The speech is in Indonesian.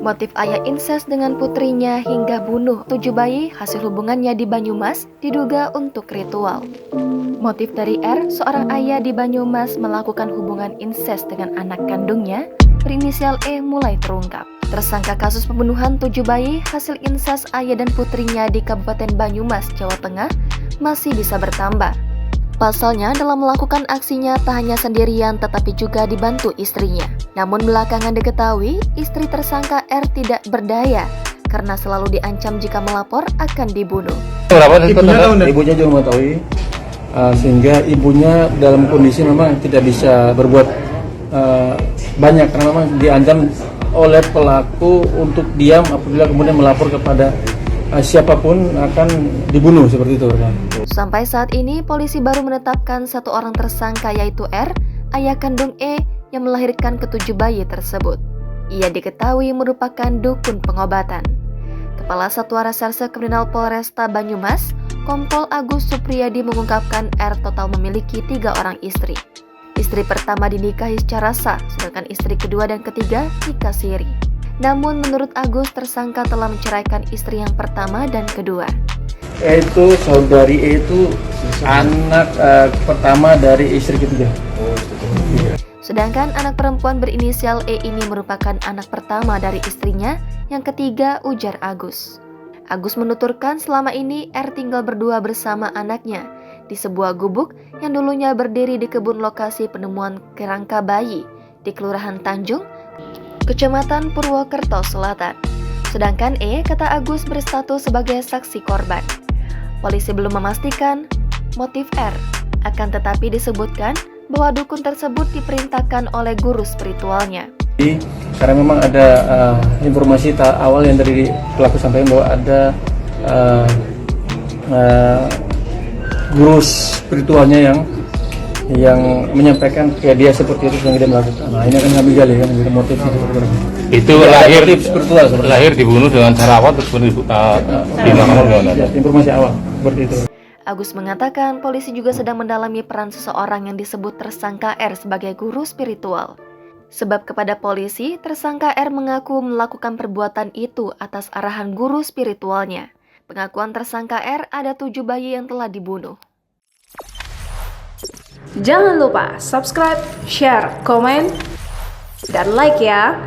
Motif ayah incest dengan putrinya hingga bunuh 7 bayi hasil hubungannya di Banyumas diduga untuk ritual. Motif dari R, seorang ayah di Banyumas melakukan hubungan incest dengan anak kandungnya berinisial E mulai terungkap. Tersangka kasus pembunuhan 7 bayi hasil incest ayah dan putrinya di Kabupaten Banyumas, Jawa Tengah masih bisa bertambah. Pasalnya, dalam melakukan aksinya tak hanya sendirian tetapi juga dibantu istrinya. Namun belakangan diketahui, istri tersangka R tidak berdaya karena selalu diancam jika melapor akan dibunuh. Ibunya juga mengetahui, sehingga ibunya dalam kondisi memang tidak bisa berbuat banyak karena memang diancam oleh pelaku untuk diam apabila kemudian melapor kepada siapapun akan dibunuh seperti itu. Sampai saat ini polisi baru menetapkan satu orang tersangka yaitu R, ayah kandung E yang melahirkan ketujuh bayi tersebut. Ia diketahui merupakan dukun pengobatan. Kepala Satuan Reserse Kriminal Polresta Banyumas, Kompol Agus Supriyadi mengungkapkan R total memiliki 3 orang istri. Istri pertama dinikahi secara sah, sedangkan istri kedua dan ketiga nikah siri. Namun menurut Agus, tersangka telah menceraikan istri yang pertama dan kedua. Itu saudari E itu anak pertama dari istri ketiga. Sedangkan anak perempuan berinisial E ini merupakan anak pertama dari istrinya yang ketiga, ujar Agus. Agus menuturkan selama ini R tinggal berdua bersama anaknya di sebuah gubuk yang dulunya berdiri di kebun lokasi penemuan kerangka bayi di Kelurahan Tanjung, Kecamatan Purwokerto Selatan. Sedangkan E, kata Agus, berstatus sebagai saksi korban. Polisi belum memastikan motif R, akan tetapi disebutkan bahwa dukun tersebut diperintahkan oleh guru spiritualnya. Karena memang ada informasi awal yang dari pelaku sampaikan bahwa ada guru spiritualnya yang menyampaikan kayak dia seperti itu yang dia melakukan. Nah, ini akan kami gali kan motifnya seperti itu. Itu lahir dibunuh dengan cara apa terus dimakamkan? Informasi awal seperti itu. Agus mengatakan polisi juga sedang mendalami peran seseorang yang disebut tersangka R sebagai guru spiritual. Sebab kepada polisi, tersangka R mengaku melakukan perbuatan itu atas arahan guru spiritualnya. Pengakuan tersangka R, ada 7 bayi yang telah dibunuh. Jangan lupa subscribe, share, komen, dan like ya.